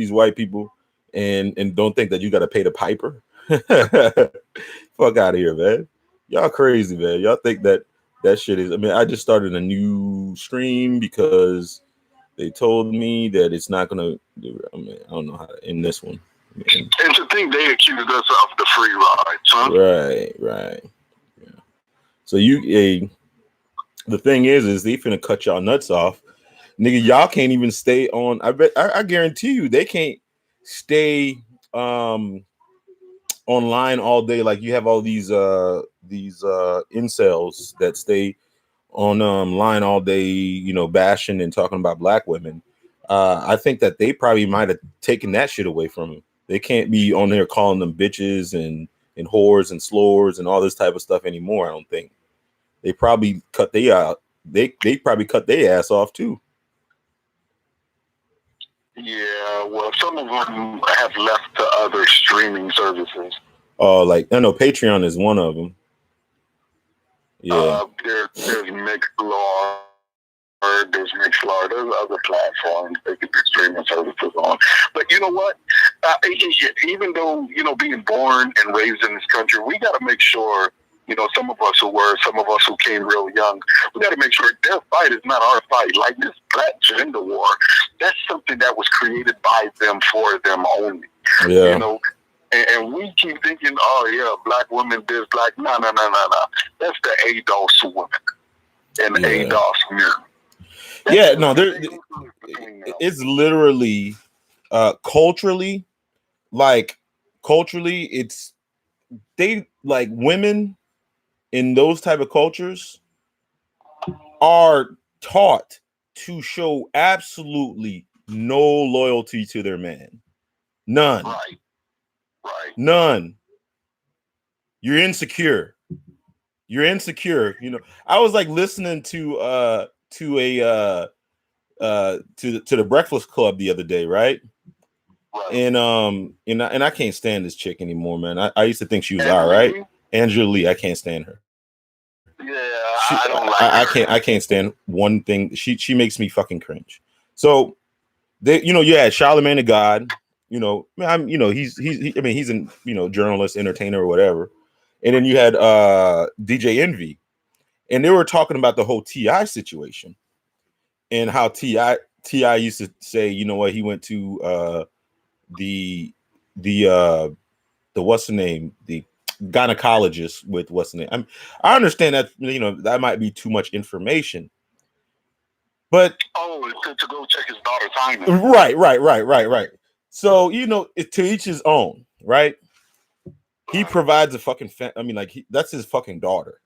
these white people and don't think that you got to pay the piper. Fuck out of here, man. Y'all crazy, man. Y'all think that shit is. I mean, I just started a new stream because they told me that it's not gonna. I mean, I don't know how to end this one. And to think they accused us of the free ride, huh? Right. Yeah. So the thing is they finna cut y'all nuts off, nigga. Y'all can't even stay on. I guarantee you, they can't stay online all day. Like you have all these incels that stay on line all day, you know, bashing and talking about black women. I think that they probably might have taken that shit away from them. They can't be on there calling them bitches and whores and slurs and all this type of stuff anymore. I don't think. They probably cut they out. They probably cut their ass off too. Yeah, well, some of them have left to other streaming services. Oh, like I know Patreon is one of them. Yeah. There's Mixlr. There's other platforms they can do streaming services on. But you know what? Even though, you know, being born and raised in this country, we got to make sure, you know, some of us who came real young, we got to make sure their fight is not our fight. Like this black gender war, that's something that was created by them for them only. Yeah. You know, and we keep thinking, oh yeah, black women this, black no. That's the ADOS woman and the ADOS men. Yeah, no, it's literally culturally, it's they like women in those type of cultures are taught to show absolutely no loyalty to their man. None. Right. None. You're insecure. You know, I was like listening to the Breakfast Club the other day, right? And I can't stand this chick anymore, man. I used to think she was all right. Angela Lee, I can't stand her. Yeah, I don't like her. I can't stand one thing. She makes me fucking cringe. So they, you know, you had Charlamagne the God, you know, he's an, you know, journalist, entertainer, or whatever. And then you had DJ Envy, and they were talking about the whole T.I. situation and how T.I. used to say, you know what, he went to the what's the name, the gynecologist with what's the name. I understand that, you know, that might be too much information, but to go check his daughter's hymen. Right. So, you know, to each his own, right? He provides a fucking that's his fucking daughter.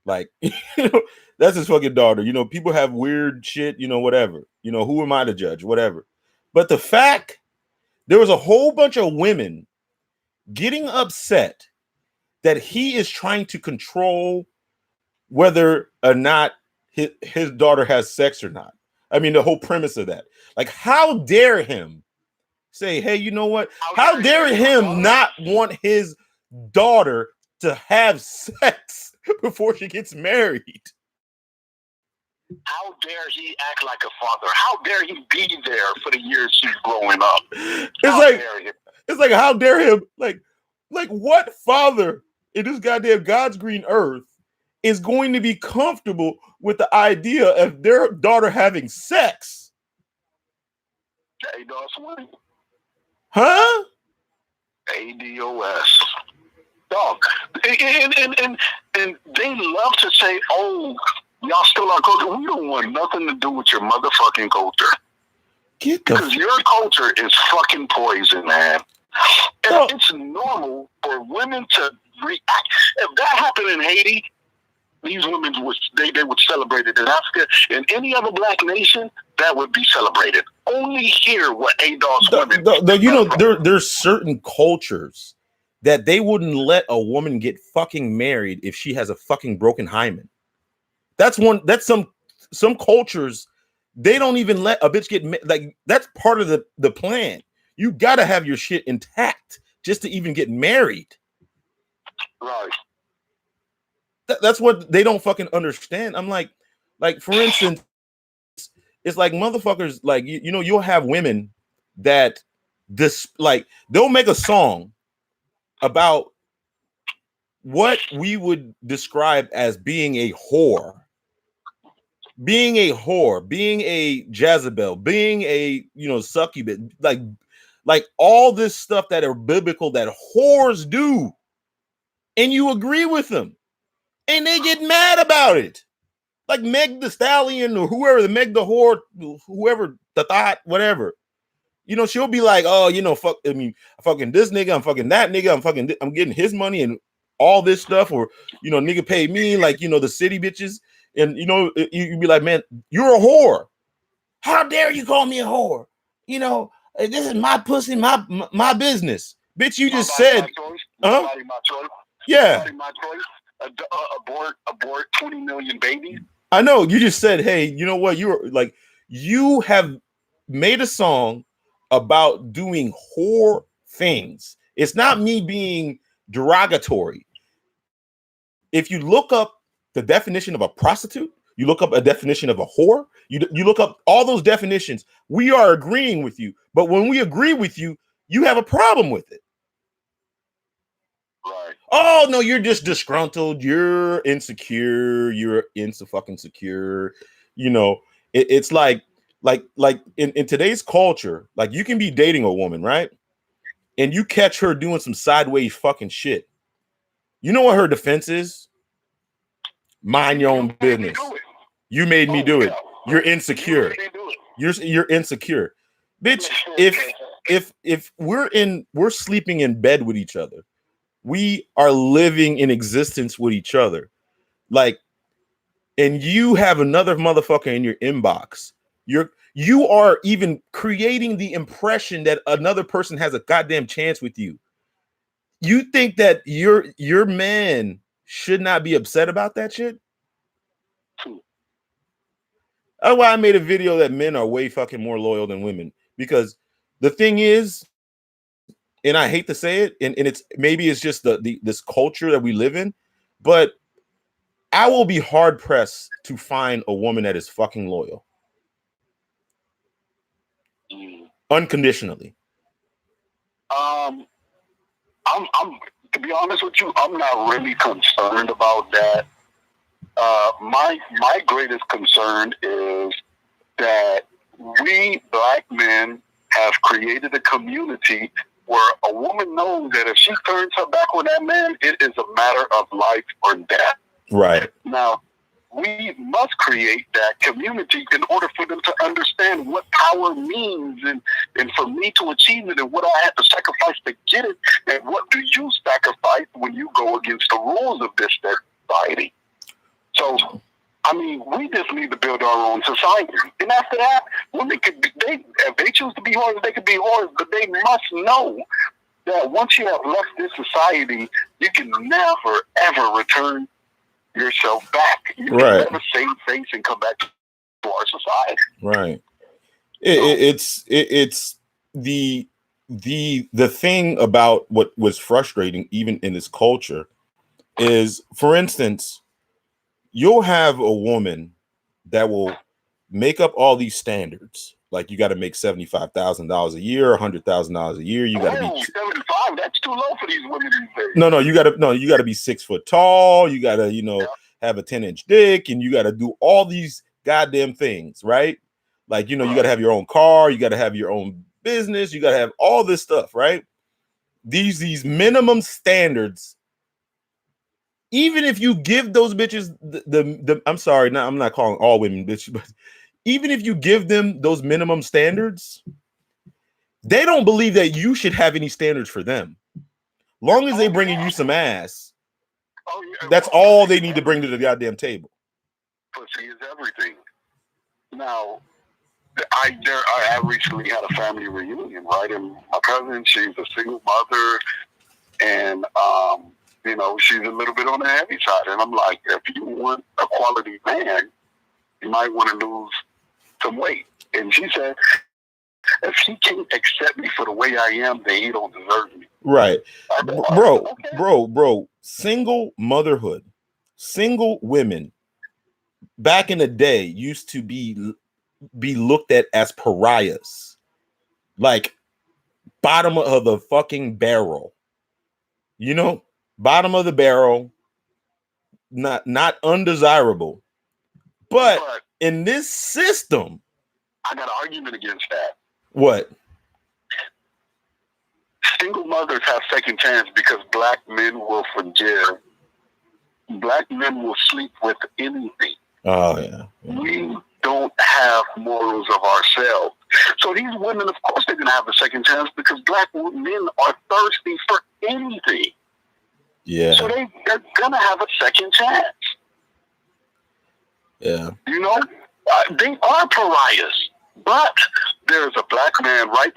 Like, you know, that's his fucking daughter. You know, people have weird shit, you know, whatever. You know, who am I to judge? Whatever. But the fact there was a whole bunch of women getting upset that he is trying to control whether or not his daughter has sex or not. I mean, the whole premise of that. Like, how dare him say, hey, you know what? How dare him not want his daughter to have sex before she gets married? How dare he act like a father? How dare he be there for the years she's growing up? It's like how dare him? Like what father in this goddamn God's green earth is going to be comfortable with the idea of their daughter having sex? ADOS. Huh? ADOS. Dog. And they love to say, oh, y'all still our culture. We don't want nothing to do with your motherfucking culture. Because your culture is fucking poison, man. And it's normal for women to react. If that happened in Haiti, these women would celebrate it. In Africa, in any other black nation, that would be celebrated. Only here what ADOS women. You know, there's certain cultures that they wouldn't let a woman get fucking married if she has a fucking broken hymen. That's some cultures, they don't even let a bitch get like, that's part of the plan. You gotta have your shit intact just to even get married. Right. That's what they don't fucking understand. I'm like for instance, it's like motherfuckers, like you know, you'll have women that this, like, they'll make a song about what we would describe as being a whore, being a Jezebel, being a, succubus, like all this stuff that are biblical that whores do, and you agree with them, and they get mad about it. Like Meg the Stallion or whoever, the Meg the whore, whoever, the thought, whatever. She'll be like, oh, fuck, I'm fucking this nigga, I'm fucking that nigga, I'm getting his money and all this stuff, or, nigga pay me, like, the city bitches. And, you'd be like, man, you're a whore. How dare you call me a whore? This is my pussy, my business. Bitch, you just said, huh? My choice. Yeah. My choice. Abort 20 million babies. I know. You just said, hey, you know what? You have made a song about doing whore things. It's not me being derogatory. If you look up the definition of a prostitute, you look up a definition of a whore, you look up all those definitions, we are agreeing with you. But when we agree with you, you have a problem with it. Right. Oh, no, you're just disgruntled. You're insecure. You're fucking secure. It's like in today's culture, like, you can be dating a woman, right? And you catch her doing some sideways fucking shit. You know what her defense is? Mind your own business. You made me do it. You're insecure. You're insecure. Bitch, if we're sleeping in bed with each other, we are living in existence with each other. Like, and you have another motherfucker in your inbox. You are even creating the impression that another person has a goddamn chance with you. You think that your man should not be upset about that shit? That's why I made a video that men are way fucking more loyal than women. Because the thing is, and I hate to say it, and it's just this culture that we live in, but I will be hard pressed to find a woman that is fucking loyal. Unconditionally. I'm to be honest with you, I'm not really concerned about that. My greatest concern is that we black men have created a community where a woman knows that if she turns her back on that man, it is a matter of life or death. Right. Now, we must create that community in order for them to understand what power means and for me to achieve it and what I have to sacrifice to get it, and what do you sacrifice when you go against the rules of this society. So, I mean, we just need to build our own society. And after that, women if they choose to be whores, they could be whores, but they must know that once you have left this society, you can never, ever return yourself back. You can never save face and come back to our society. Right. It's the thing about what was frustrating even in this culture is, for instance, you'll have a woman that will make up all these standards. Like, you got to make $75,000 a year, $100,000 a year. You got to be 75. That's too low for these women these days. No, you got to be 6 foot tall. You got to, have a 10-inch dick, and you got to do all these goddamn things, right? Like, you got to have your own car. You got to have your own business. You got to have all this stuff, right? These minimum standards. Even if you give those bitches the I'm sorry, I'm not calling all women bitches, but even if you give them those minimum standards, they don't believe that you should have any standards for them. Long as they bringing you some ass, that's all they need to bring to the goddamn table. Pussy is everything. Now, I recently had a family reunion, right? And my cousin, she's a single mother, and she's a little bit on the heavy side. And I'm like, if you want a quality man, you might want to lose some weight. And she said, if he can't accept me for the way I am, then he don't deserve me. Right. Bro, single motherhood, single women back in the day used to be looked at as pariahs. Like, bottom of the fucking barrel. You know, bottom of the barrel, not undesirable. But in this system, I got an argument against that. What? Single mothers have second chance because black men will forgive. Black men will sleep with anything. Oh, yeah. We don't have morals of ourselves. So these women, of course, they're going to have a second chance because black men are thirsty for anything. Yeah. So they're going to have a second chance. Yeah. You know, they are pariahs. But there's a black man right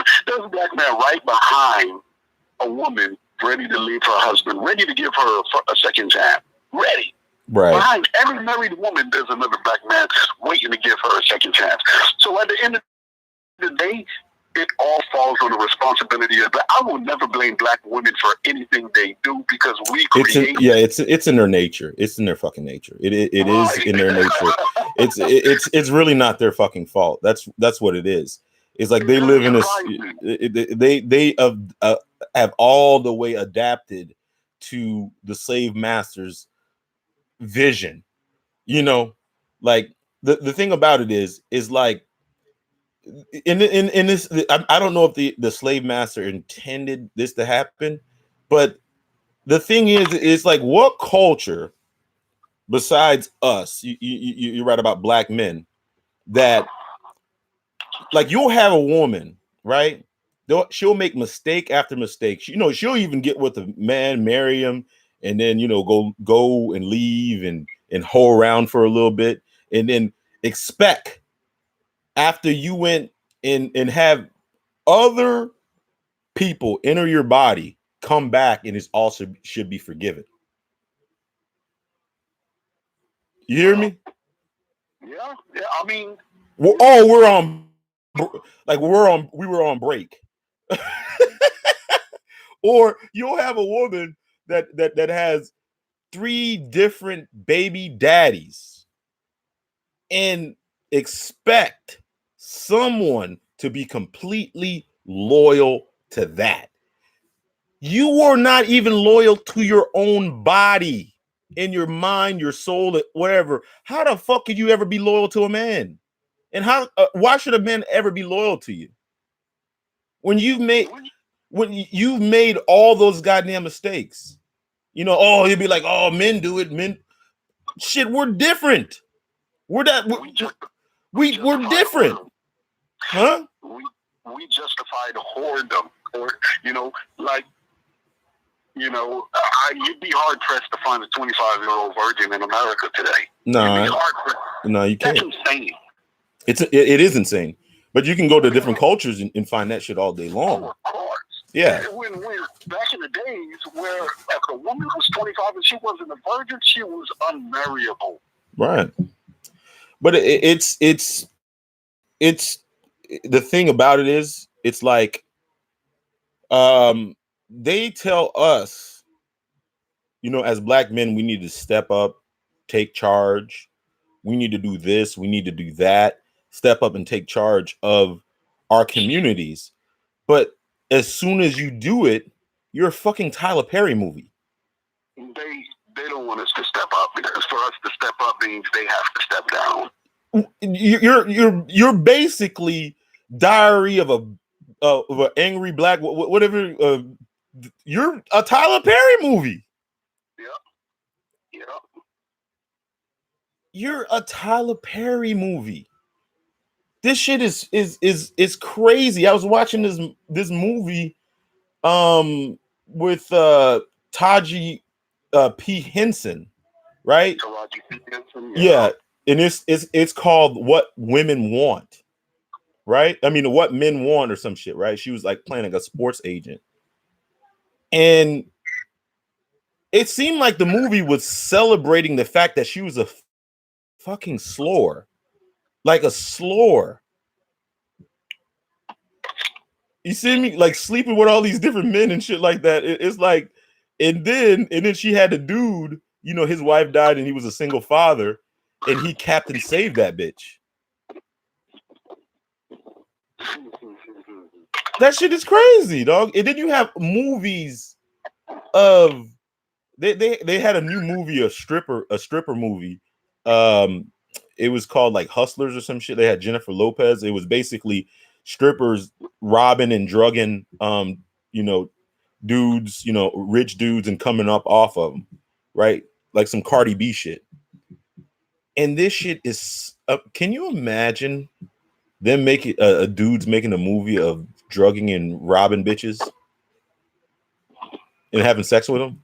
behind a woman ready to leave her husband, ready to give her a second chance. Ready. Right. Behind every married woman, there's another black man waiting to give her a second chance. So at the end of the day, it all falls on the responsibility of black. I will never blame black women for anything they do because we create. It's in their nature. It's in their fucking nature. It is in their nature. It's really not their fucking fault. That's what it is. It's like they live in they have all the way adapted to the slave masters' vision. You know, like the thing about it is like in this, I don't know if the slave master intended this to happen, but the thing is, it's like, what culture besides us, you're right about black men, that like you'll have a woman, right? She'll make mistake after mistake. She'll even get with a man, marry him, and then go and leave and hoe around for a little bit, and then expect after you went and have other people enter your body, come back, and it's also should be forgiven. You hear me? Yeah. I mean, we were on break. Or you'll have a woman that has 3 different baby daddies and expect someone to be completely loyal to that. You are not even loyal to your own body, in your mind, your soul, whatever. How the fuck could you ever be loyal to a man? And why should a man ever be loyal to you when you've made all those goddamn mistakes? You'd be like, oh, men do it. Men, shit, we're different. We're different, huh? We justified whoredom, you'd be hard pressed to find a 25-year-old virgin in America today. No, you can't. That's insane. It is insane. But you can go to different cultures and find that shit all day long. Oh, of course. Yeah. When back in the days where if a woman was 25 and she wasn't a virgin, she was unmarriable. Right. But it's the thing about it is, it's like they tell us, as black men, we need to step up, take charge. We need to do this. We need to do that. Step up and take charge of our communities. But as soon as you do it, you're a fucking Tyler Perry movie. They don't want us to step up, because for us to step up means they have to step down. You're basically Diary of an Angry Black, whatever. You're a Tyler Perry movie. Yep. You're a Tyler Perry movie. This shit is crazy. I was watching this movie with Taji P. Henson, right? Taraji P. Henson, yeah. And it's called What Women Want, right? I mean, What Men Want or some shit, right? She was like playing like a sports agent. And it seemed like the movie was celebrating the fact that she was a fucking slore. Like a slore. You see me? Like sleeping with all these different men and shit like that. It's like, and then she had a dude, his wife died and he was a single father, and he Captain Saved that bitch. That shit is crazy, dog. And then you have movies of they had a new movie, a stripper movie. It was called like Hustlers or some shit. They had Jennifer Lopez. It was basically strippers robbing and drugging dudes, rich dudes, and coming up off of them, right? Like some Cardi B shit. And this shit is can you imagine them making a dudes making a movie of drugging and robbing bitches and having sex with them?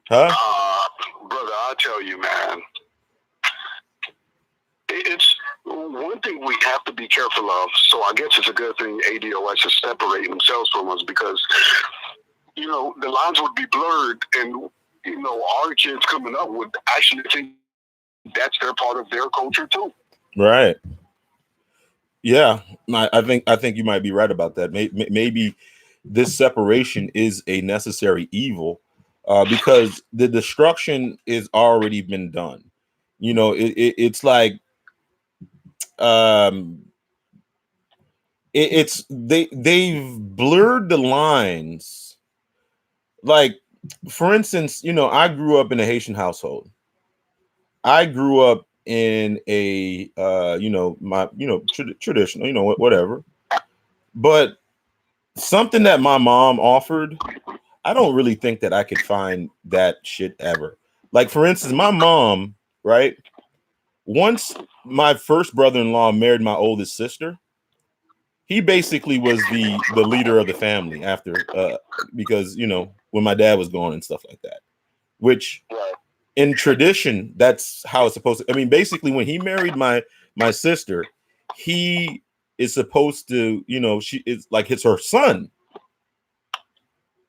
Huh? Brother, I'll tell you, man. It's one thing we have to be careful of. So I guess it's a good thing ADOS is separating themselves from us, because, the lines would be blurred, and, our kids coming up would actually think that's their part of their culture too. Right. Yeah, I think you might be right about that. Maybe this separation is a necessary evil, because the destruction is already been done. It's like they've blurred the lines. Like, for instance, I grew up in a Haitian household. I grew up in a traditional, whatever. But something that my mom offered, I don't really think that I could find that shit ever. Like, for instance, my mom, right? Once my first brother-in-law married my oldest sister, he basically was the leader of the family after, because when my dad was gone and stuff like that. Which, in tradition, that's how it's supposed to. I mean, basically, when he married my sister, he is supposed to, she is like, it's her son.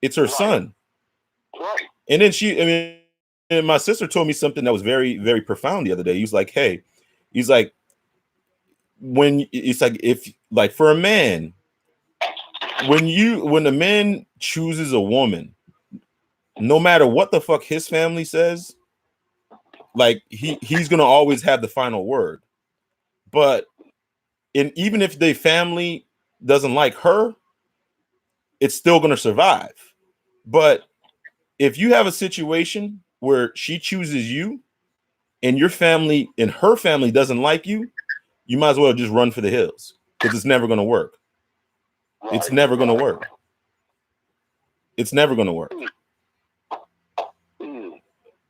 It's her son. Right. And then and my sister told me something that was very, very profound the other day. He's like, if like for a man, when a man chooses a woman, no matter what the fuck his family says, like he's gonna always have the final word. But even if the family doesn't like her, it's still gonna survive. But if you have a situation where she chooses you and your family and her family doesn't like you, you might as well just run for the hills, because it's never gonna work. It's never gonna work. It's never gonna work.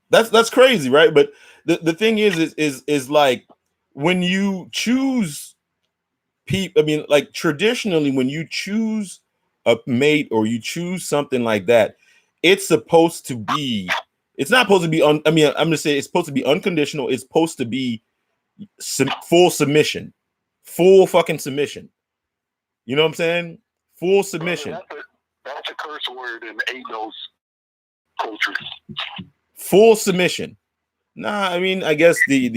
That's crazy, right? But the thing is like, when you choose people, I mean, like, traditionally, when you choose a mate or you choose something like that, it's supposed to be. It's not supposed to be I'm gonna say it's supposed to be unconditional. It's supposed to be full submission, full fucking submission. You know what I'm saying? Full submission. That's a curse word in ADOS culture. Full submission. Nah, I mean, I guess they've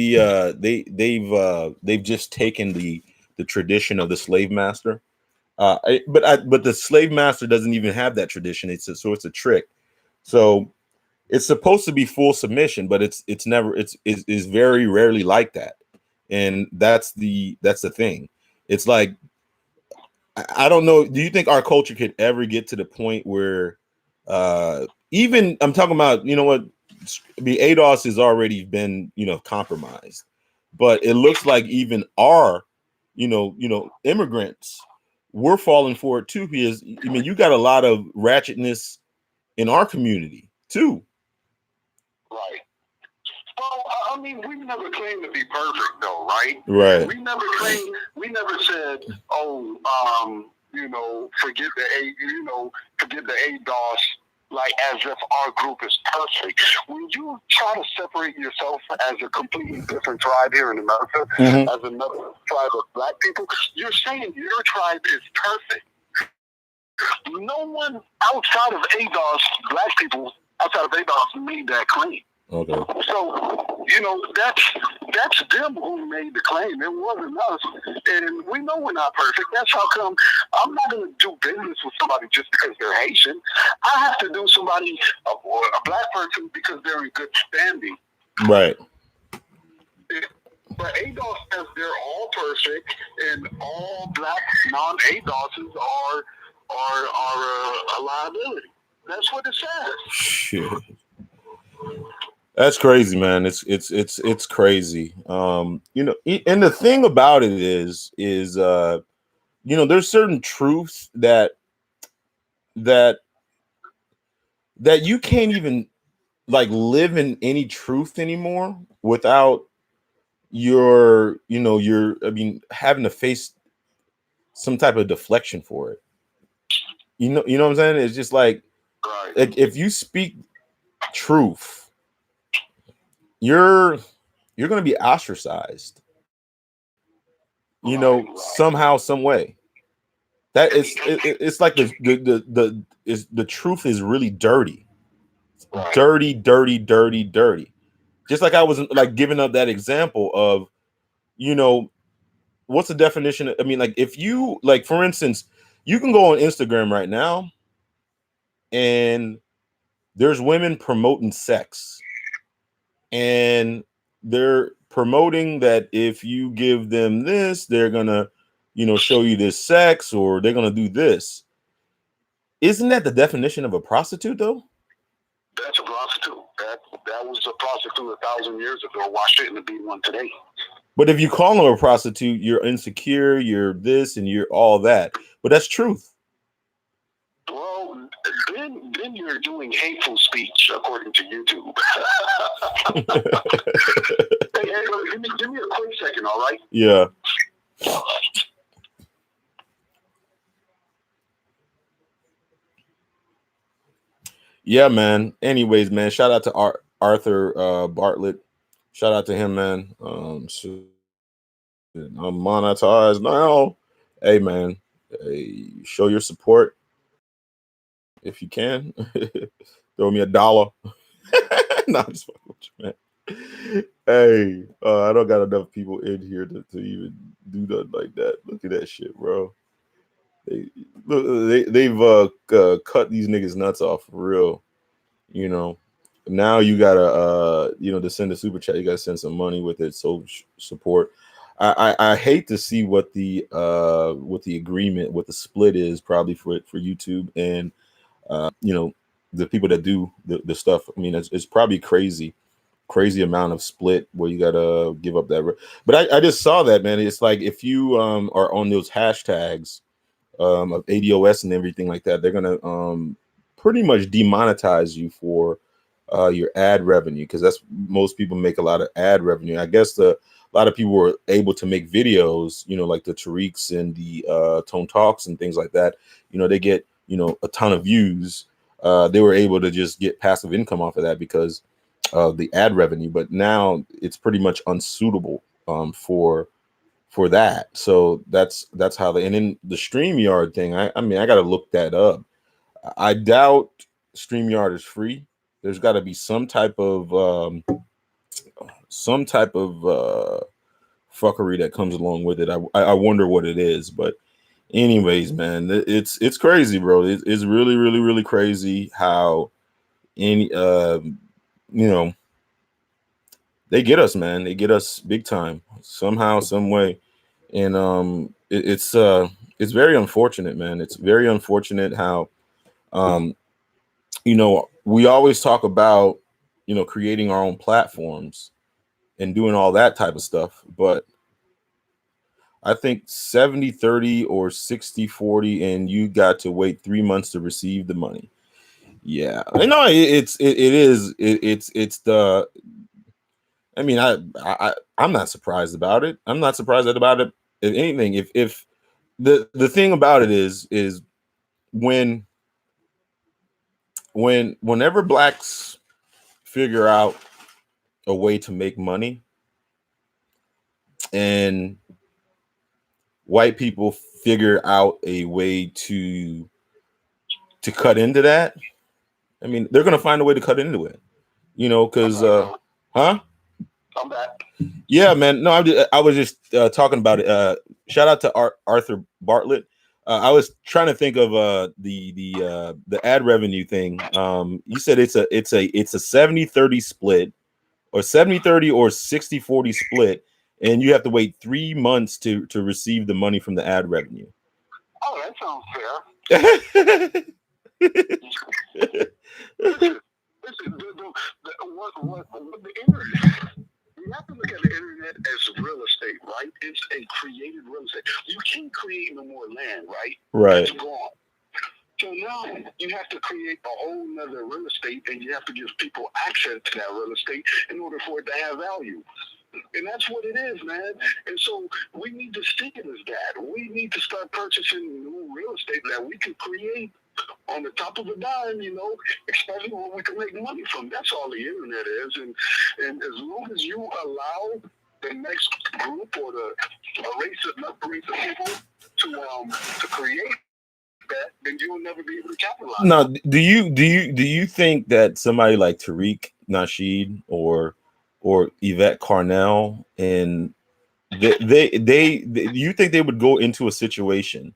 just taken the tradition of the slave master. But the slave master doesn't even have that tradition. It's a trick. So it's supposed to be full submission, but it's very rarely like that. And that's the thing. It's like, I don't know. Do you think our culture could ever get to the point where, even I'm talking about, what, the ADOS has already been, compromised, but it looks like even our, immigrants, we're falling for it too. Because, I mean, you got a lot of ratchetness in our community too. Right. Well, I mean, we never claimed to be perfect, though, right? Right. We never said, forget the ADOS, like, as if our group is perfect. When you try to separate yourself as a completely different tribe here in America, as another tribe of black people, you're saying your tribe is perfect. No one outside of ADOS, black people outside of ADOS, made that claim. Okay. So, that's them who made the claim. It wasn't us. And we know we're not perfect. That's how come I'm not going to do business with somebody just because they're Haitian. I have to do somebody, a black person, because they're in good standing. Right. But ADOS says they're all perfect, and all black non-ADOSs are a liability. That's what it says. Shit. That's crazy, man. It's crazy. You know, and the thing about it is you know, there's certain truths that you can't even like live in any truth anymore without your, you know, I mean, having to face some type of deflection for it. You know what I'm saying? It's just like if you speak truth, you're going to be ostracized. You know, somehow, some way. That is, it's like the truth is really dirty, dirty. Just like I was like giving up that example of, you know, what's the definition? I mean, like if you like, for instance, you can go on Instagram right now, and there's women promoting sex, and they're promoting that if you give them this, they're gonna, you know, show you this sex, or they're gonna do this. Isn't that the definition of a prostitute, though? That's a prostitute. That was a prostitute 1,000 years ago. Why shouldn't it be one today? But if you call them a prostitute, you're insecure, you're this, and you're all that. But that's truth. Well, then you're doing hateful speech, according to YouTube. hey, give me a quick second, all right? Yeah. Yeah, man. Anyways, man, shout out to Arthur Bartlett. Shout out to him, man. I'm monetized now. Hey, man. Hey, show your support if you can. Throw me $1. No, I'm just fucking with you, man. Hey, I don't got enough people in here to even do nothing like that. Look at that shit, bro. They've cut these niggas nuts off for real. You know, now you gotta you know, to send a super chat, you gotta send some money with it. So support. I hate to see what the agreement, what the split is probably for YouTube and you know, the people that do the stuff. I mean, it's probably crazy amount of split where you gotta give up that. But I just saw that, man. It's like if you are on those hashtags of ADOS and everything like that, they're gonna pretty much demonetize you for your ad revenue, because that's, most people make a lot of ad revenue. I guess a lot of people were able to make videos, you know, like the Tariqs and the Tone Talks and things like that. You know, they get, you know, a ton of views. They were able to just get passive income off of that because of the ad revenue. But now it's pretty much unsuitable for that. So that's how they, and then the StreamYard thing, I mean, I got to look that up. I doubt StreamYard is free. There's got to be some type of fuckery that comes along with it. I wonder what it is. But anyways, man, it's crazy, bro. It's really crazy how any you know, they get us, man. They get us big time somehow, some way. And it's very unfortunate, man. It's very unfortunate how you know, we always talk about, you know, creating our own platforms and doing all that type of stuff, but I think 70-30 or 60-40, and you got to wait 3 months to receive the money. Yeah, I know it's the, I mean, I'm not surprised about it. I'm not surprised about it. If anything, if the thing about it is whenever blacks figure out a way to make money and white people figure out a way to cut into that, I mean, they're gonna find a way to cut into it, you know, because huh? I'm back. Yeah, man. No, I was just talking about it. Shout out to Arthur Bartlett. I was trying to think of the ad revenue thing. You said it's a 70-30 split, or 70-30 or 60-40 split, and you have to wait 3 months to receive the money from the ad revenue. Oh, that sounds fair. Listen, what the internet. You have to look at the internet as real estate, right? It's a created real estate. You can't create no more land, right? Right. It's gone. So now you have to create a whole nother real estate, and you have to give people access to that real estate in order for it to have value. And that's what it is, man. And so we need to stick it as that. We need to start purchasing new real estate that we can create on the top of a dime, especially when we can make money from. That's all the internet is. And as long as you allow the next group or the race of people to create that, then you will never be able to capitalize. Now, do you think that somebody like Tariq Nasheed or Yvette Carnell and they you think they would go into a situation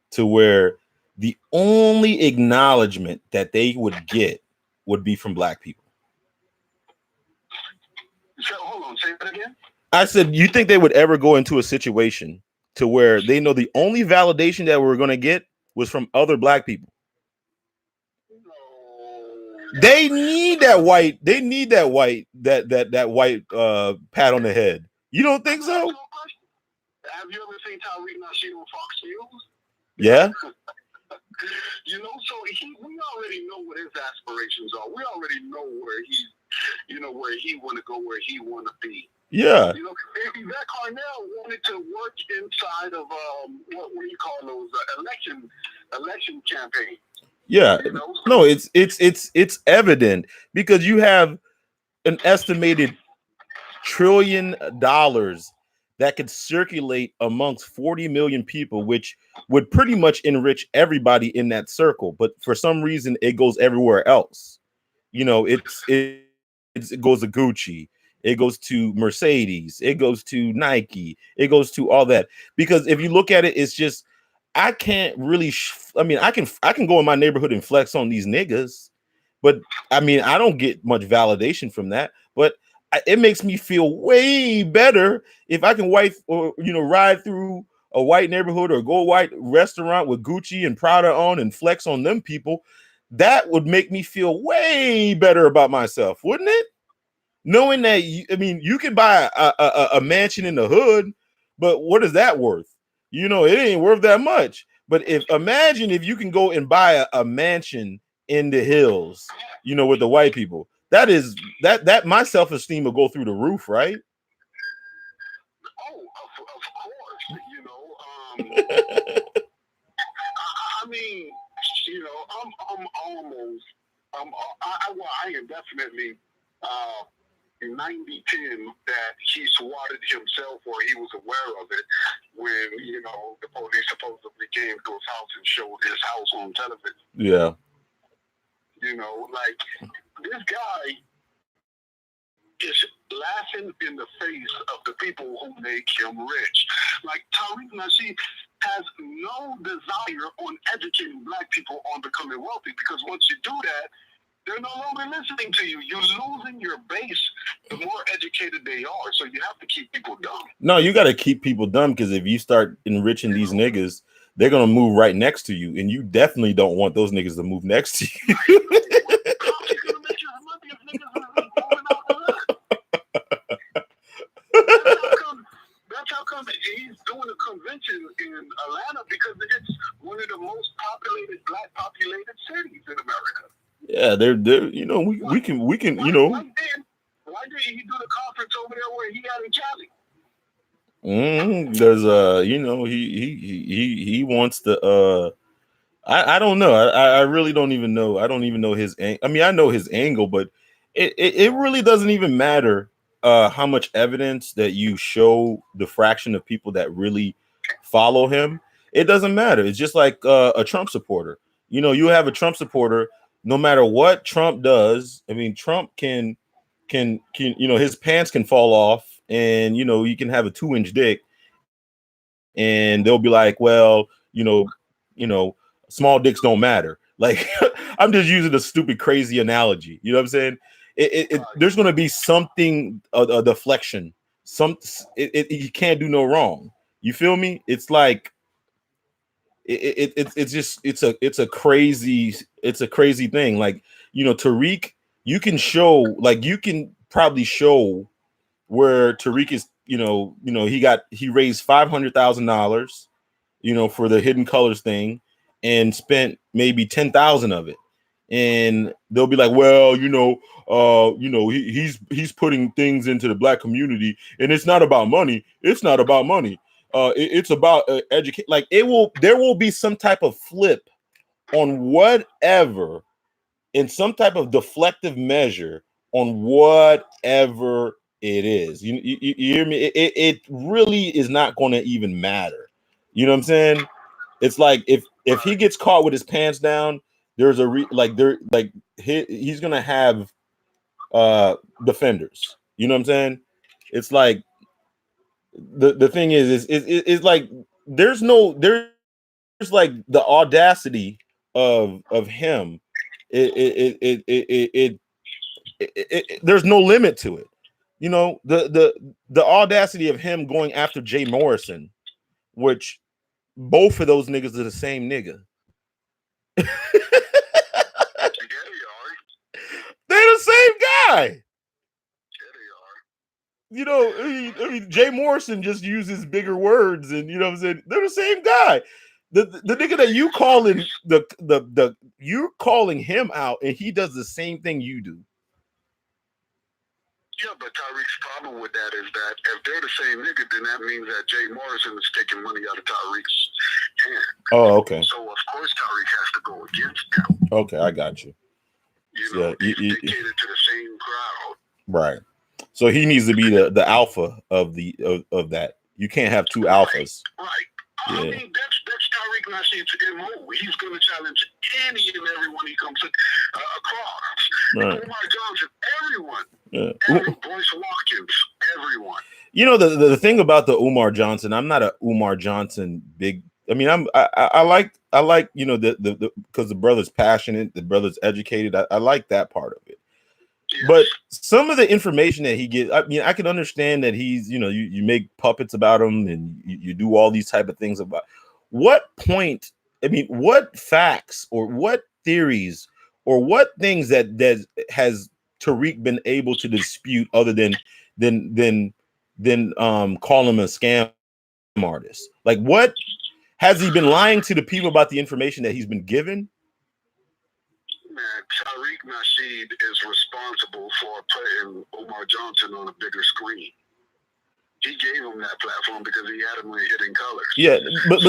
to where the only acknowledgement that they would get would be from black people? So hold on, say that again. I said, you think they would ever go into a situation to where they know the only validation that we're going to get was from other black people? No. They need that white. They need that white. That white pat on the head. You don't think so? Have you ever seen Tariq Nasheed on Fox News? Yeah. So we already know what his aspirations are. We already know where where he want to go, where he want to be. Yeah. If Yvette Carnell wanted to work inside of what do you call those election campaigns? Yeah. No, it's evident because you have an estimated $1 trillion that could circulate amongst 40 million people, which would pretty much enrich everybody in that circle. But for some reason, it goes everywhere else. It goes to Gucci, it goes to Mercedes, it goes to Nike, it goes to all that. Because if you look at it, it's just I can't really. I can go in my neighborhood and flex on these niggas, but I don't get much validation from that. But it makes me feel way better if I can ride through a white neighborhood or go a white restaurant with Gucci and Prada on and flex on them people. That would make me feel way better about myself, wouldn't it? Knowing that you can buy a mansion in the hood, but what is that worth? It ain't worth that much. But imagine if you can go and buy a mansion in the hills, with the white people. That my self-esteem will go through the roof, right? Oh, of course. I am definitely 90-10 that he swatted himself or he was aware of it when, the police supposedly came to his house and showed his house on television. Yeah. This guy is laughing in the face of the people who make him rich. Like Tariq Nasheed has no desire on educating black people on becoming wealthy, because once you do that, they're no longer listening to you. You're losing your base the more educated they are. So you have to keep people dumb. No, you got to keep people dumb, because if you start enriching these niggas, they're going to move right next to you. And you definitely don't want those niggas to move next to you. That's how come he's doing a convention in Atlanta, because it's one of the most black populated cities in America. Yeah, they're we can Why did he do the conference over there where he had in Cali? There's he wants to I don't know. I really don't even know. I don't even know his I know his angle, but it really doesn't even matter how much evidence that you show the fraction of people that really follow him. It doesn't matter. It's just like a Trump supporter. You have a Trump supporter, no matter what Trump does. Trump can his pants can fall off, and you can have a 2-inch dick, and they'll be like, well, small dicks don't matter. Like, I'm just using a stupid, crazy analogy. You know what I'm saying? There's going to be something, a deflection you can't do no wrong. You feel me? It's like it's a crazy thing. Like, you know, Tariq, you can probably show where Tariq is, he raised $500,000, for the Hidden Colors thing, and spent maybe 10,000 of it. And they'll be like, well, he's putting things into the Black community, and it's not about money. It's not about money. It's about educate. Like, there will be some type of flip on whatever, in some type of deflective measure on whatever it is. You hear me? It really is not going to even matter. You know what I'm saying? It's like if he gets caught with his pants down, there's he's gonna have defenders. You know what I'm saying? It's like the thing is like there's like the audacity of him. There's no limit to it. You know, the audacity of him going after Jay Morrison, which both of those niggas are the same nigga. They're the same guy. You know, I mean, Jay Morrison just uses bigger words, and you know what I'm saying? They're the same guy. The nigga that you calling you're calling him out, and he does the same thing you do. Yeah, but Tariq's problem with that is that if they're the same nigga, then that means that Jay Morrison is taking money out of Tariq's hand. Oh, okay. So of course Tariq has to go against them. Okay, I got you. You know, they cater to the same crowd. Right. So he needs to be the alpha of that. You can't have two alphas. Right. Yeah. I mean, that's Tariq Nasheed's MO. He's going to challenge any and everyone he comes across. Right. Umar Johnson, everyone. Yeah. Boyce Watkins, everyone. You know, the thing about the Umar Johnson, I'm not a Umar Johnson big. I mean, I like you know the because the brother's passionate, the brother's educated. I like that part of it. Yes. But some of the information that he gets, I mean, I can understand that he's, you know, you make puppets about him and you do all these type of things about. What point? I mean, what facts or what theories or what things that has Tariq been able to dispute other than call him a scam artist? Like, what has he been lying to the people about the information that he's been given? Man, Tariq Nasheed is responsible for putting Umar Johnson on a bigger screen. He gave him that platform because he had him in Hidden Colors. Yeah, but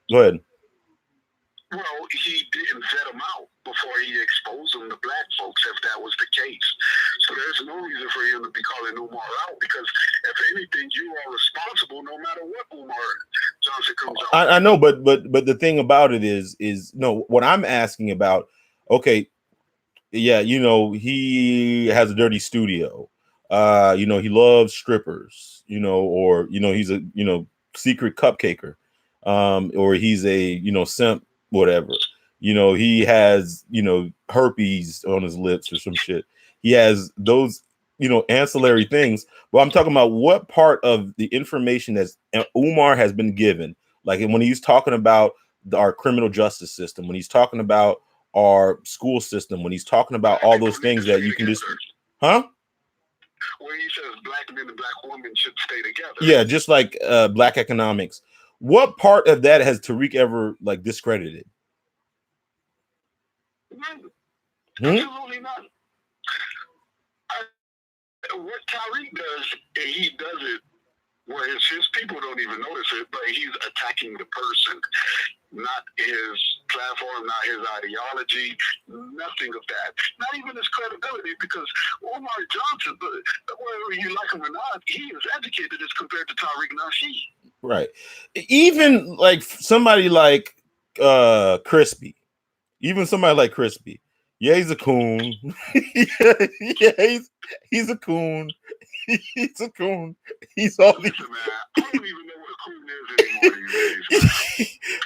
go ahead. Well, he didn't vet him out before he exposed them to black folks, if that was the case. So there's no reason for him to be calling Umar out, because if anything, you are responsible no matter what Umar Johnson comes out. I know, but the thing about it is no, what I'm asking about. Okay, yeah, you know, he has a dirty studio. You know, he loves strippers, you know, or, you know, he's a, you know, secret cupcaker, or he's a, you know, simp, whatever. You know, he has, you know, herpes on his lips or some shit. He has those, you know, ancillary things. But I'm talking about what part of the information that Umar has been given, like when he's talking about our criminal justice system, when he's talking about our school system, when he's talking about all those things that you can just, huh? Where he says black men and black women should stay together. Yeah, just like black economics. What part of that has Tariq ever like discredited? None. Absolutely none. What Tariq does, he does it where his people don't even notice it, but he's attacking the person, not his platform, not his ideology, nothing of that. Not even his credibility, because Umar Johnson, whether you like him or not, he is educated as compared to Tariq Nasheed. Right. Even like somebody like Crispy. Even somebody like Crispy. Yeah, he's a coon. yeah, he's a coon. He's a coon. He's all these. Listen, man, I don't even know what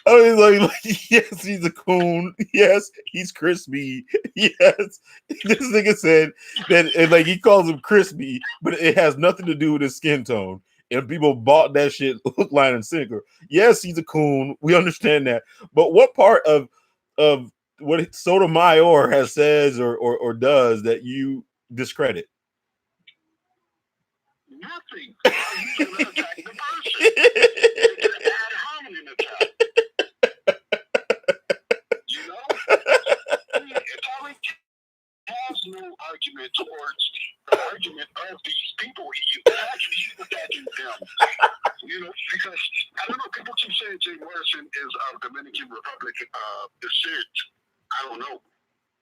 I was like, yes, he's a coon. Yes, he's crispy. Yes, this nigga said that, and like he calls him crispy, but it has nothing to do with his skin tone. And people bought that shit hook, line, and sinker. Yes, he's a coon. We understand that. But what part of what Sotomayor has says or does that you discredit? Nothing. You can attack the person. It's an ad hominem attack. You know? Tariq has no argument towards the argument of these people. He's attacking them. You know, because I don't know, people keep saying Jay Morrison is of Dominican Republic descent. I don't know.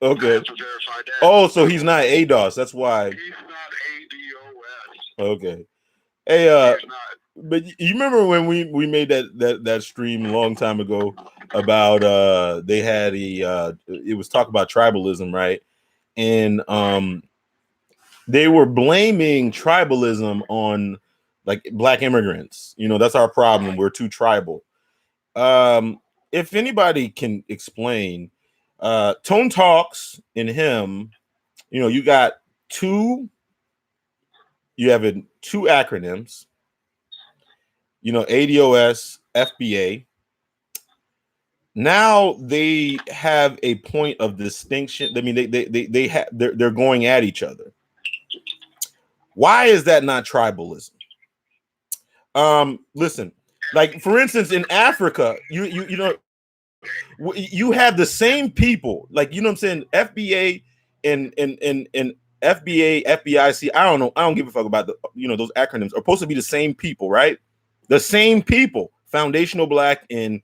Okay. I have to verify that. Oh, so he's not ADOS. That's why. He's not ADOS. Okay. Hey, but you remember when we made that stream a long time ago about they had it was talk about tribalism, right? And they were blaming tribalism on like black immigrants. You know, that's our problem. We're too tribal. If anybody can explain, Tone Talks in him, you know, you have two acronyms, you know, ADOS, FBA. Now they have a point of distinction. I mean, they're going at each other. Why is that not tribalism? Listen, like for instance, in Africa, you know, you have the same people, like, you know what I'm saying, FBA and FBA, FBIC. I don't know. I don't give a fuck about the, you know, those acronyms are supposed to be the same people, right? The same people, foundational black and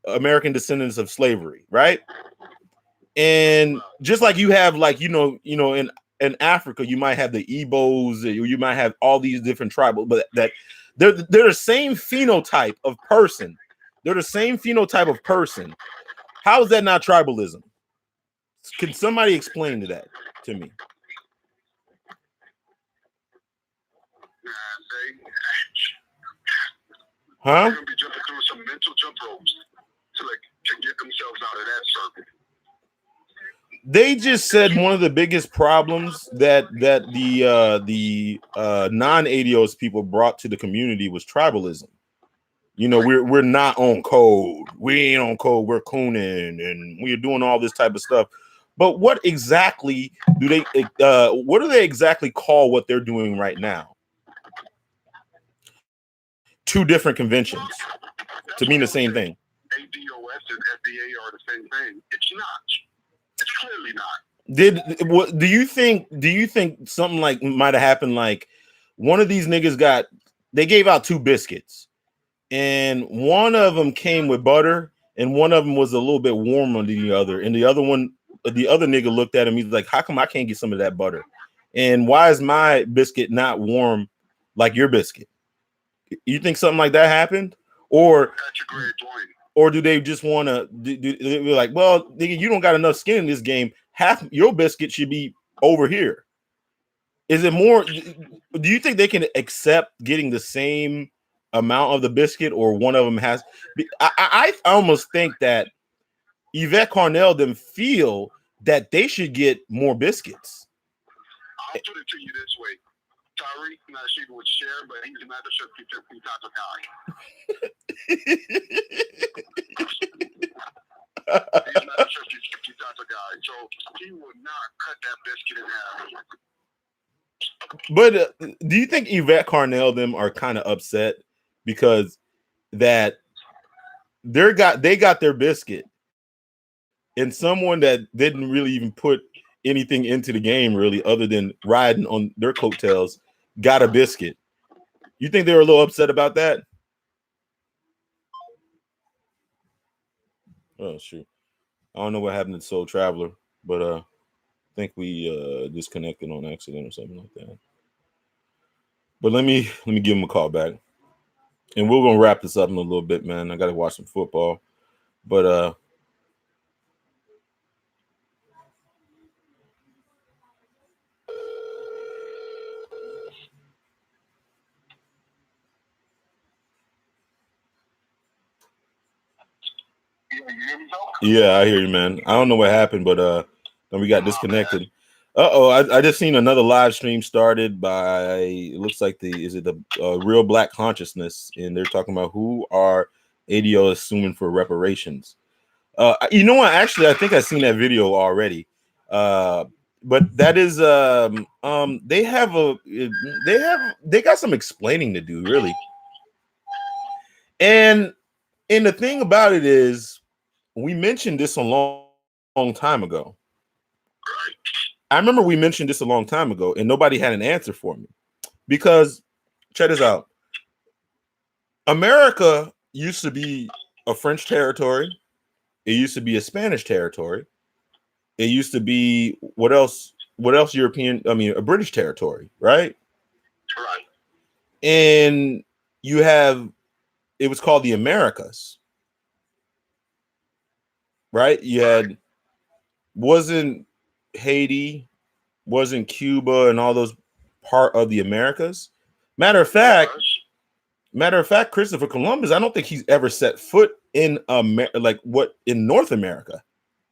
American descendants of slavery, right? And just like you have, like, you know, in Africa, you might have the Igbos, you might have all these different tribal, but that they're the same phenotype of person. They're the same phenotype of person. How is that not tribalism? Can somebody explain that to me? Huh? They're gonna be jumping through some mental jump ropes to get themselves out of that circle. They just said one of the biggest problems that the non-ADOS people brought to the community was tribalism. You know, we're not on code. We ain't on code. We're cooning and we're doing all this type of stuff. But what exactly do they? What do they exactly call what they're doing right now? Two different conventions to mean the same thing. ADOS and FBA are the same thing. It's not. It's clearly not. What do you think? Do you think something like might have happened? Like one of these niggas they gave out two biscuits, and one of them came with butter, and one of them was a little bit warmer than the other. And the other nigga looked at him. He's like, "How come I can't get some of that butter? And why is my biscuit not warm like your biscuit?" You think something like that happened, or that's a great point. Or do they just want to be like, well, nigga, you don't got enough skin in this game. Half your biscuit should be over here. Is it more? Do you think they can accept getting the same amount of the biscuit, or one of them has? I almost think that Yvette Carnell them feel that they should get more biscuits. I'll put it to you this way. Tariq, not sure he would share, but he's not a 50-50 type of guy. He's not a 50-50 type of guy, so he would not cut that biscuit in half. But do you think Yvette Carnell them are kind of upset because that they got their biscuit, and someone that didn't really even put anything into the game really other than riding on their coattails got a biscuit? You think they were a little upset about that? Oh shoot, I don't know what happened to Soul Traveler, but I think we disconnected on accident or something like that. But let me give him a call back, and we're gonna wrap this up in a little bit, man. I gotta watch some football, but Yeah, I hear you, man. I don't know what happened, but then we got disconnected. I just seen another live stream started by, it looks like the Real Black Consciousness, and they're talking about who are ADO assuming for reparations. You know what? Actually, I think I've seen that video already. But that is they got some explaining to do, really. And the thing about it is, we mentioned this a long time ago. I remember we mentioned this a long time ago, and nobody had an answer for me. Because check this out. America used to be a French territory. It used to be a Spanish territory. It used to be what else? What else? A British territory, right? Right. And you have, it was called the Americas, right? You had, wasn't Haiti, wasn't Cuba, and all those part of the Americas. Matter of fact, Christopher Columbus, I don't think he's ever set foot in in North America.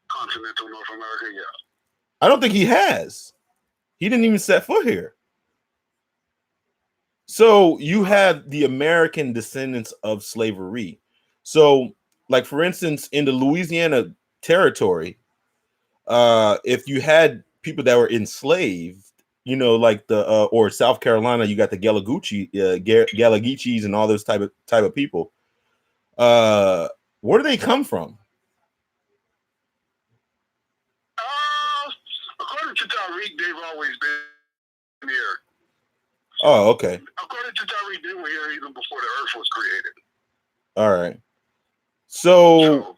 Continental North America, yeah. I don't think he has. He didn't even set foot here. So you have the American descendants of slavery. So, like, for instance, in the Louisiana territory, if you had people that were enslaved, you know, like or South Carolina, you got the Galageechis and all those type of people. Where do they come from? According to Tariq, they've always been here. Oh, okay. According to Tariq, they were here even before the Earth was created. All right. So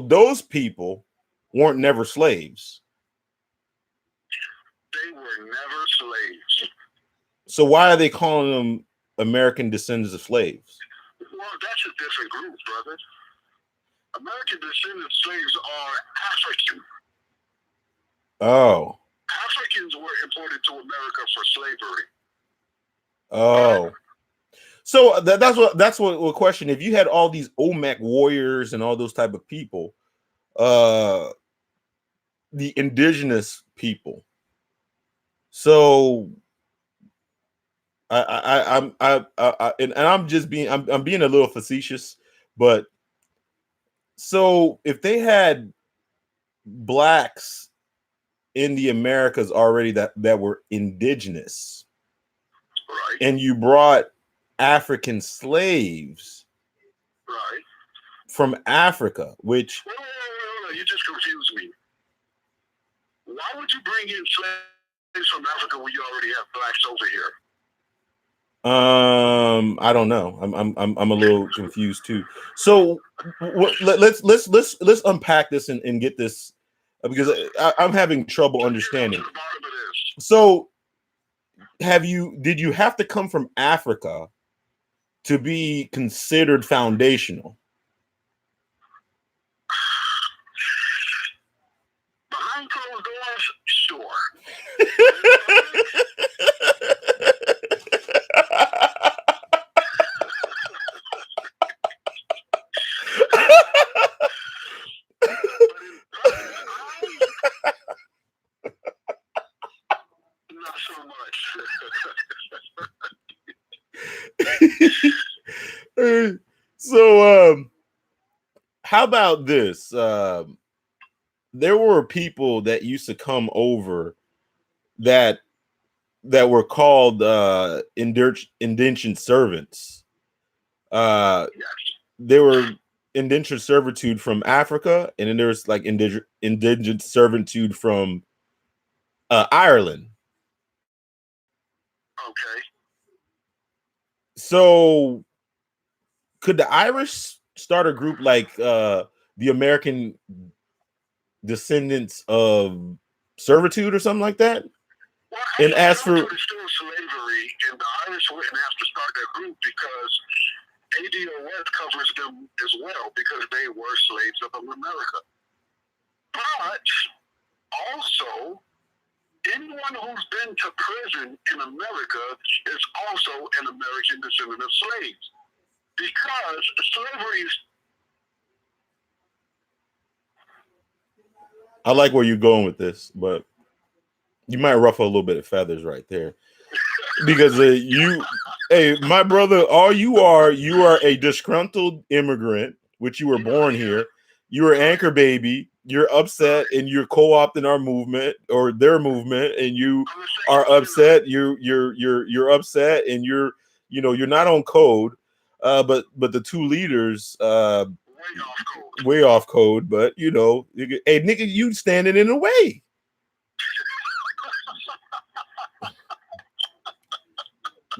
those people weren't never slaves. They were never slaves. So why are they calling them American descendants of slaves? Well, that's a different group, brother. American descendant slaves are African. Oh. Africans were imported to America for slavery. Oh. So that's what question. If you had all these Olmec warriors and all those type of people, the indigenous people. So I'm being a little facetious, but so if they had blacks in the Americas already that were indigenous, right, and you brought African slaves, right, from Africa, which wait, you just confused me. Why would you bring in slaves from Africa when you already have blacks over here? I don't know. I'm a little confused too. So let's unpack this and get this, because I'm having trouble understanding. So did you have to come from Africa to be considered foundational? Behind closed doors, sure. Not so much. So how about this? There were people that used to come over that were called indentured servants. They were indentured servitude from Africa, and then there's like indentured servitude from Ireland. Okay. So could the Irish start a group like the American descendants of servitude or something like that? Well, and ask for still slavery, and the Irish wouldn't have to start that group because ADOS covers them as well because they were slaves of America. But also, anyone who's been to prison in America is also an American descendant of slaves Because slavery is. I like where you're going with this, but you might ruffle a little bit of feathers right there. Because hey, my brother, you are a disgruntled immigrant, which you were born here. You were anchor baby. You're upset, and you're co-opting our movement or their movement, and you are upset. You're upset, and you're not on code. But the two leaders, way off code. But hey, nigga, you standing in the way.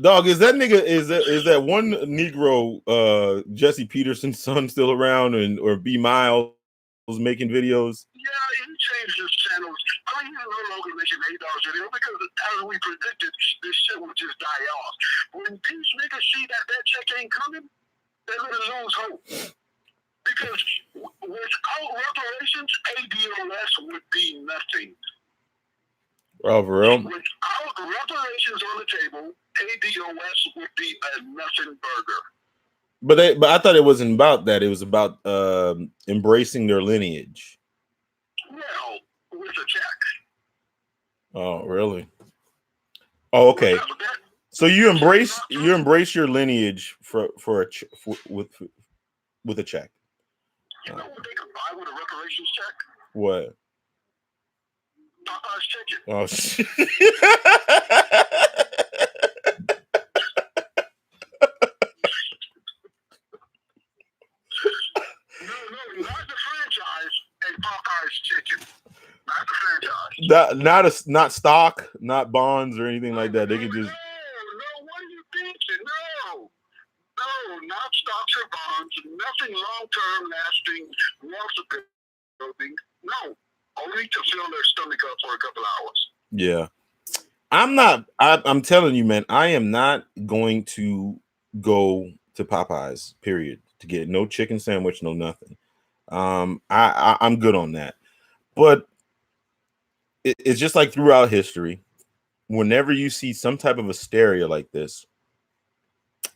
Dog, is that one Negro, Jesse Peterson's son, still around, or B Miles making videos? Yeah, he changed his channels. I mean, he's no longer making $8 video because, as we predicted, this shit would just die off. When these niggas see that check ain't coming, they're gonna lose hope. Because without reparations, ADOS would be nothing. Oh, for real? Without reparations on the table, ADOS would be a nothing burger. But I thought it wasn't about that. It was about embracing their lineage. Well, with a check. Oh, really? Oh, okay. So you embrace your lineage with a check. You know what they could buy with a reparations check? What? Popeye's chicken. Oh shit. No, not the franchise. A Popeye's chicken. Not the franchise. Not stock, not bonds or anything like that. They could just. No. What are you thinking? No, not stocks or bonds. Nothing long-term, lasting, wealth building. No, only to fill their stomach up for a couple hours. Yeah, I'm telling you, man. I am not going to go to Popeyes. Period. To get no chicken sandwich, no nothing. I'm good on that. But it's just like throughout history, whenever you see some type of hysteria like this,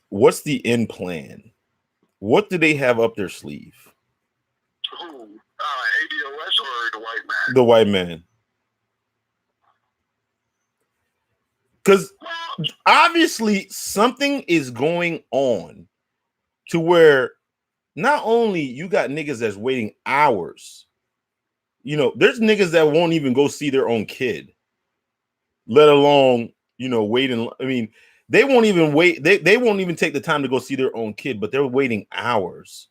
what's the end plan? What do they have up their sleeve? Who? ADOS or the white man? The white man. Because obviously something is going on to where not only you got niggas that's waiting hours, there's niggas that won't even go see their own kid, let alone, waiting. I mean, they won't even wait. They won't even take the time to go see their own kid, but they're waiting hours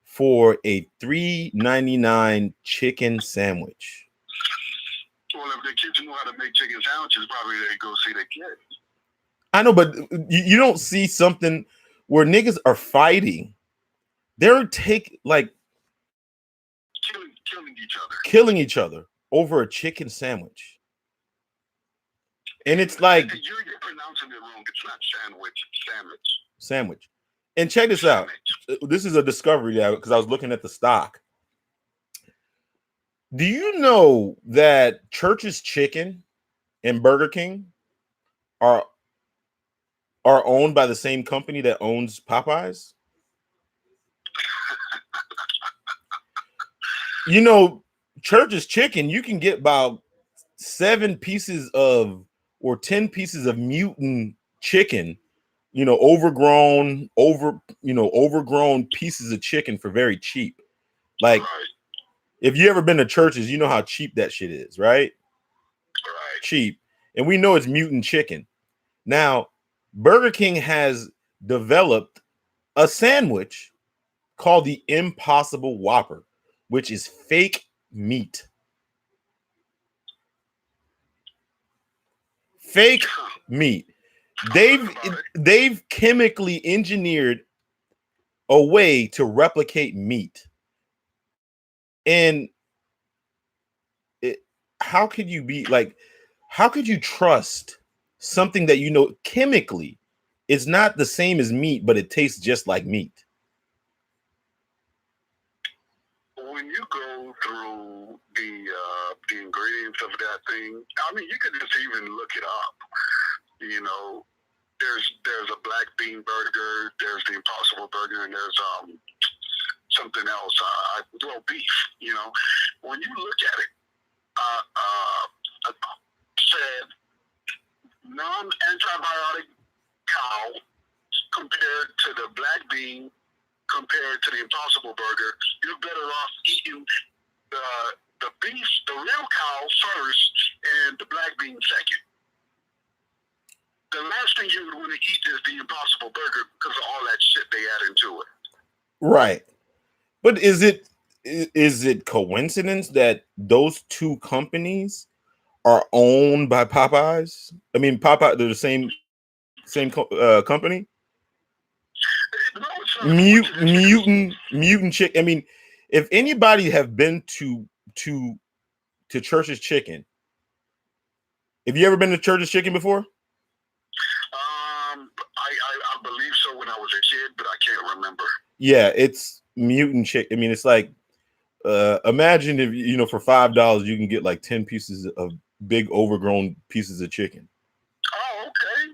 for a $3.99 chicken sandwich. Well, if the kids knew how to make chicken sandwiches, probably they'd go see their kids. I know, but you don't see something where niggas are fighting. They're killing each other over a chicken sandwich. And it's like you're pronouncing it wrong. It's not sandwich. Sandwich. And check this out. This is a discovery because I was looking at the stock. Do you know that Church's Chicken and Burger King are owned by the same company that owns Popeyes? Church's Chicken, you can get about 7 pieces of or 10 pieces of mutant chicken, overgrown pieces of chicken for very cheap. Like, if you ever been to Church's, you know how cheap that shit is, right? Cheap. And we know it's mutant chicken. Now, Burger King has developed a sandwich called the Impossible Whopper, which is fake meat. Fake meat. They've chemically engineered a way to replicate meat. And how could you trust something that chemically is not the same as meat, but it tastes just like meat? When you go through the ingredients of that thing, I mean, you could just even look it up. there's a black bean burger, there's the Impossible Burger, and there's something else. Well, beef. You know, when you look at it, said non-antibiotic cow compared to the black bean compared to the Impossible Burger, you're better off eating the beef, the real cow first, and the black bean second. The last thing you would want to eat is the Impossible Burger because of all that shit they add into it. Right. But is it coincidence that those two companies are owned by Popeyes? I mean, Popeye, they're the same company. No, Mutant chick. I mean, if anybody have been to Church's Chicken, have you ever been to Church's Chicken before? I believe so when I was a kid, but I can't remember. Yeah, it's mutant chick. I mean, it's like imagine if for $5 you can get like 10 pieces of big overgrown pieces of chicken. Oh, okay.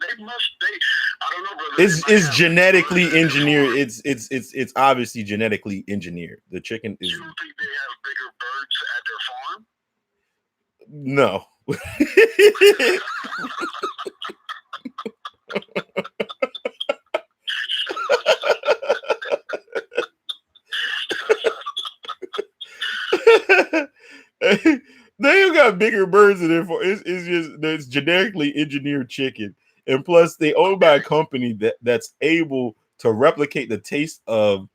They must. I don't know, brother. It's genetically engineered. It's obviously genetically engineered. The chicken is. You don't think they have bigger birds at their farm? No. They got bigger birds in there for it's genetically engineered chicken, and plus they owned by a company that's able to replicate the taste of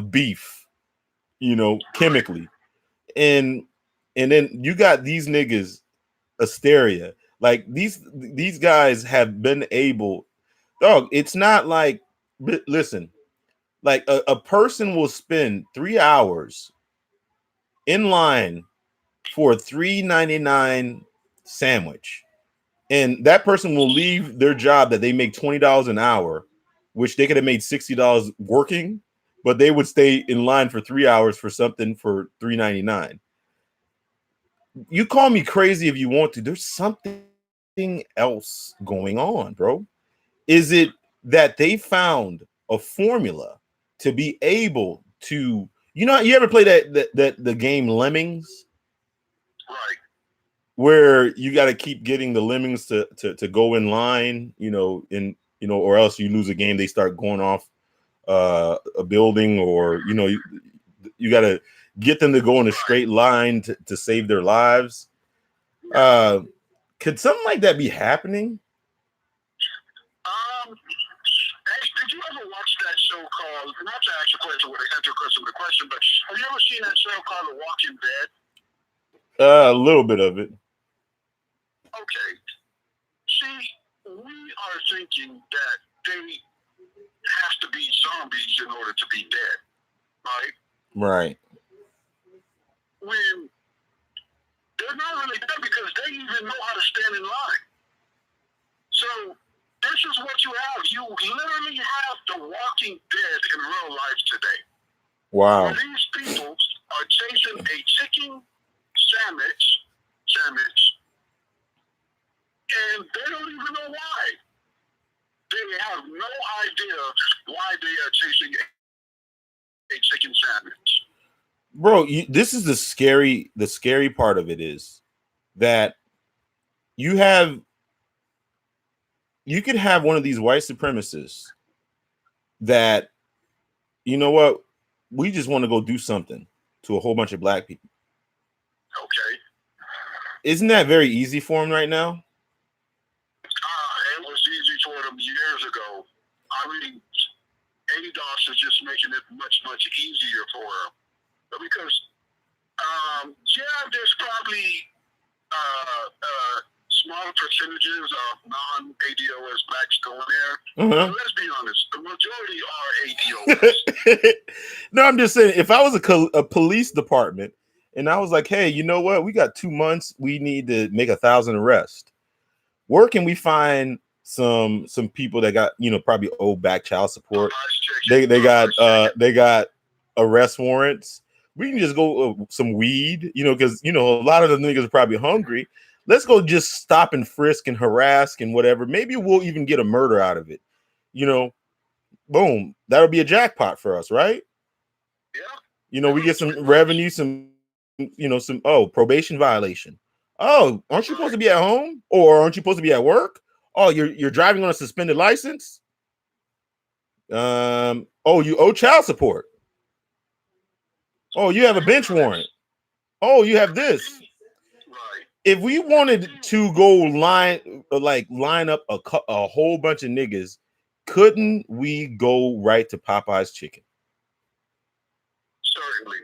beef, chemically, and then you got these niggas, Asteria, like these guys have been able, dog. It's not like, listen, like a person will spend 3 hours in line for a $3.99 sandwich, and that person will leave their job that they make $20 an hour, which they could have made $60 working, but they would stay in line for 3 hours for something for $3.99. You call me crazy if you want to. There's something else going on, bro. Is it that they found a formula to be able to, you ever play that the game Lemmings? Right. Where you got to keep getting the lemmings to go in line, or else you lose a game. They start going off a building, or you got to get them to go in a straight line to save their lives. Could something like that be happening? Did you ever watch that show called, not to ask a question with answer a question with a question, but have you ever seen that show called The Walking Dead? A little bit of it. Okay. See, we are thinking that they have to be zombies in order to be dead, right? Right. When they're not really dead because they even know how to stand in line. So this is what you have. You literally have the Walking Dead in real life today. Wow. Where these people are chasing a chicken sandwich, and they don't even know why. They have no idea why they are chasing a chicken sandwich. Bro, this is the scary part of it is that you could have one of these white supremacists that, we just want to go do something to a whole bunch of black people. Okay. Isn't that very easy for them right now? It was easy for them years ago. I mean, ADOS is just making it much, much easier for them. Because, there's probably small percentages of non-ADOS blacks going there. But let's be honest, the majority are ADOS. No, I'm just saying, if I was a police department and I was like, hey, you know what? We got 2 months. We need to make 1,000 arrests. Where can we find some people that got, probably owe back child support? They got arrest warrants. We can just go some weed, because a lot of the niggas are probably hungry. let's go just stop and frisk and harass and whatever. Maybe we'll even get a murder out of it. You know, boom, that'll be a jackpot for us, right? Yeah. You know, we get some revenue, some probation violation. Oh, aren't you supposed to be at home, or aren't you supposed to be at work? Oh, you're driving on a suspended license. Oh, you owe child support. Oh, you have a bench warrant. Oh, you have this. If we wanted to go line up a whole bunch of niggas, couldn't we go right to Popeye's chicken? Certainly.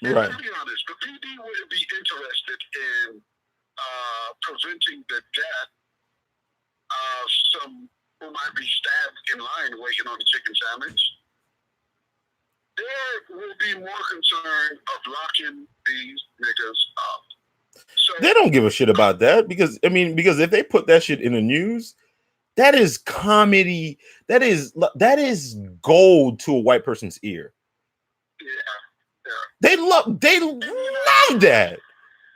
Right. To be honest, the PD would be interested in preventing the death of some who might be stabbed in line waiting on the chicken sandwich. There will be more concern of locking these niggas up. So, they don't give a shit about that because if they put that shit in the news, that is comedy. That is gold to a white person's ear. Yeah. They love that.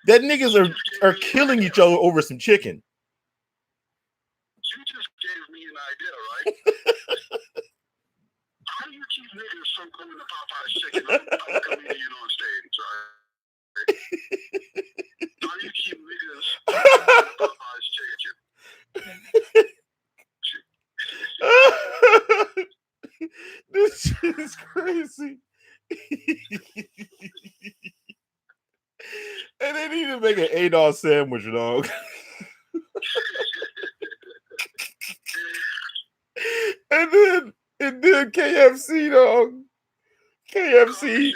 That niggas are killing each other over some chicken. You just gave me an idea, right? How do you keep niggas from coming to Popeye's chicken? I'm a comedian on stage, right? How do you keep niggas from coming to Popeye's chicken? This shit is crazy. And they need to make an $8 sandwich, dog. and then KFC, dog. KFC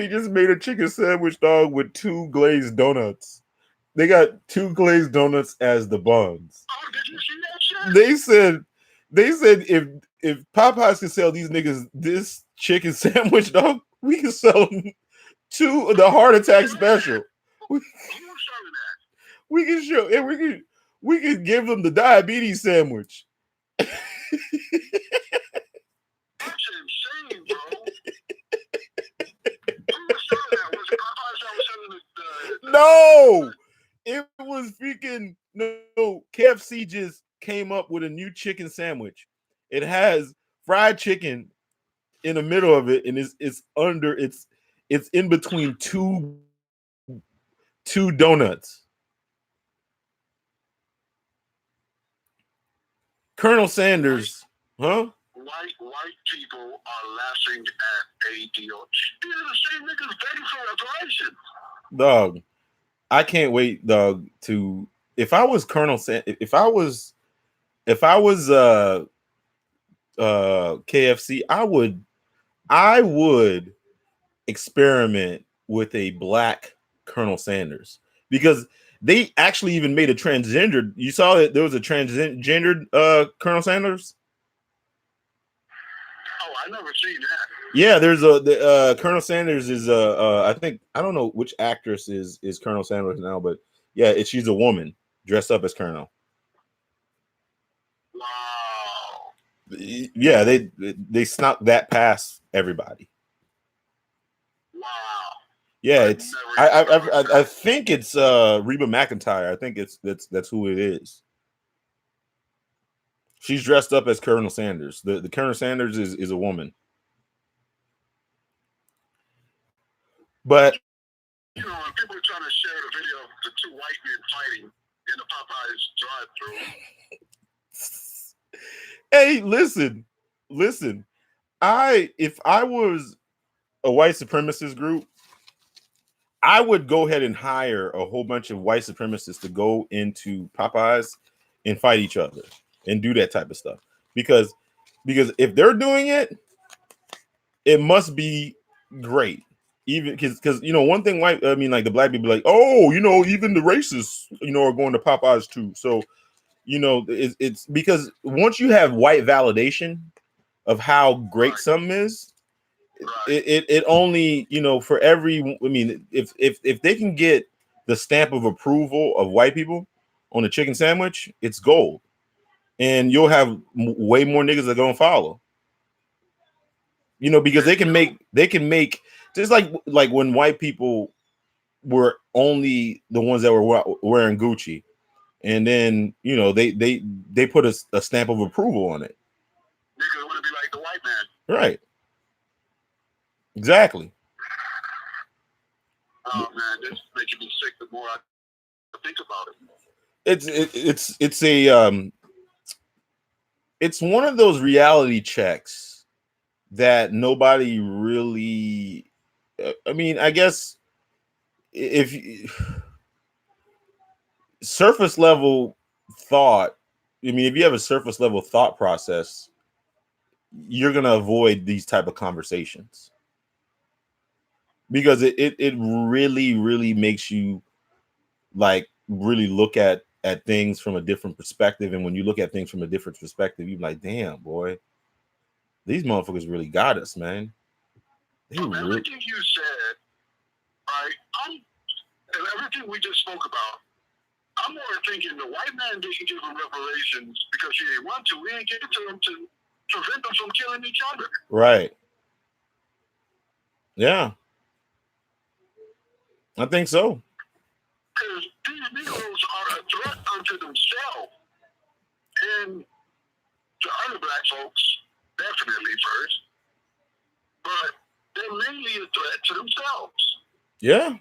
just made a chicken sandwich, dog, with 2 glazed donuts. They got 2 glazed donuts as the buns. Oh, did you see that shit? They said if Popeyes can sell these niggas this chicken sandwich, dog, we can sell them to the heart attack special. We can show, and we can give them the diabetes sandwich. That's insane, bro. No, it was freaking no. KFC just came up with a new chicken sandwich. It has fried chicken in the middle of it, and it's in between two donuts. Colonel Sanders, huh? White people are laughing at a deal. These are the same niggas begging for reparation. Dog, I can't wait, dog. If I was KFC, I would experiment with a black Colonel Sanders, because they actually even made a transgendered. You saw that there was a transgendered Colonel Sanders. Oh, I never seen that. Yeah, there's Colonel Sanders is I think, I don't know which actress is Colonel Sanders now, but yeah, she's a woman dressed up as Colonel. Wow. Yeah, they snuck that past everybody. Wow. Yeah, I think it's Reba McEntire. I think that's who it is. She's dressed up as Colonel Sanders. The Colonel Sanders is a woman. But you know, when people are trying to share the video of the 2 white men fighting in the Popeyes drive-thru. Hey, listen. If I was a white supremacist group, I would go ahead and hire a whole bunch of white supremacists to go into Popeyes and fight each other and do that type of stuff. Because if they're doing it, it must be great. Even because one thing like the black people like, oh, even the racists, are going to Popeyes too. So, it's because once you have white validation of how great something is, it only, for every, if they can get the stamp of approval of white people on a chicken sandwich, it's gold. And you'll have way more niggas that are gonna follow. Because they can make just like when white people were only the ones that were wearing Gucci, and then they put a stamp of approval on it. Niggas want to be like the white man, right? Exactly. Oh man, this is making me sick the more I think about it. It's one of those reality checks that nobody really. I mean, I guess if surface level thought, I mean, if you have a surface level thought process, you're gonna avoid these type of conversations because it really makes you like really look at things from a different perspective. And when you look at things from a different perspective, you're like, damn, boy, these motherfuckers really got us, man. From everything you said, right, and everything we just spoke about, I'm more thinking the white man didn't give them reparations because he didn't want to. We didn't give it to them to prevent them from killing each other. Right. Yeah. I think so. Because these Negroes are a threat unto themselves and to other black folks, definitely first. But they're mainly a threat to themselves. Yeah.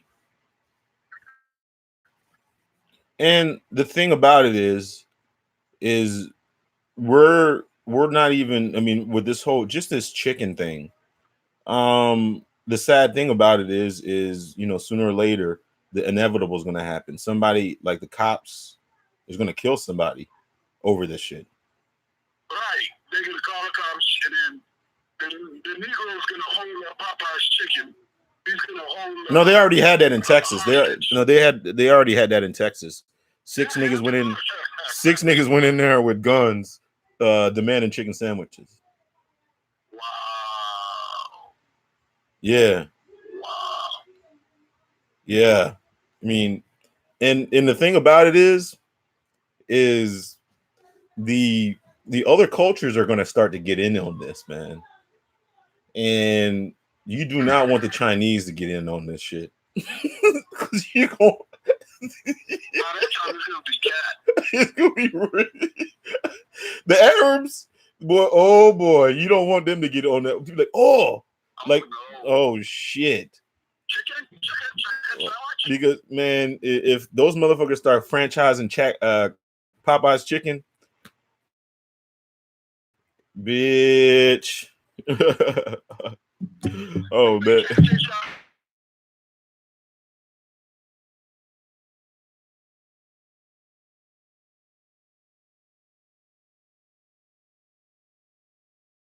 And the thing about it is we're not even, I mean, with this whole just this chicken thing. The sad thing about it is sooner or later the inevitable is going to happen. Somebody like the cops is going to kill somebody over this shit. Right. They're going to call the cops, and then the Negro's going to hold up Popeye's chicken. He's going to hold No, they already had that in Texas. They already had that in Texas. Six niggas went in there with guns demanding chicken sandwiches. Wow. Yeah. Wow. Yeah. I mean, and the thing about it is the other cultures are going to start to get in on this, man. And you do not want the Chinese to get in on this shit. Because you're going it's gonna be really... The Arabs, boy, oh boy, you don't want them to get on that. You're like, oh shit. Because man, if those motherfuckers start franchising Popeye's chicken, bitch. Oh man.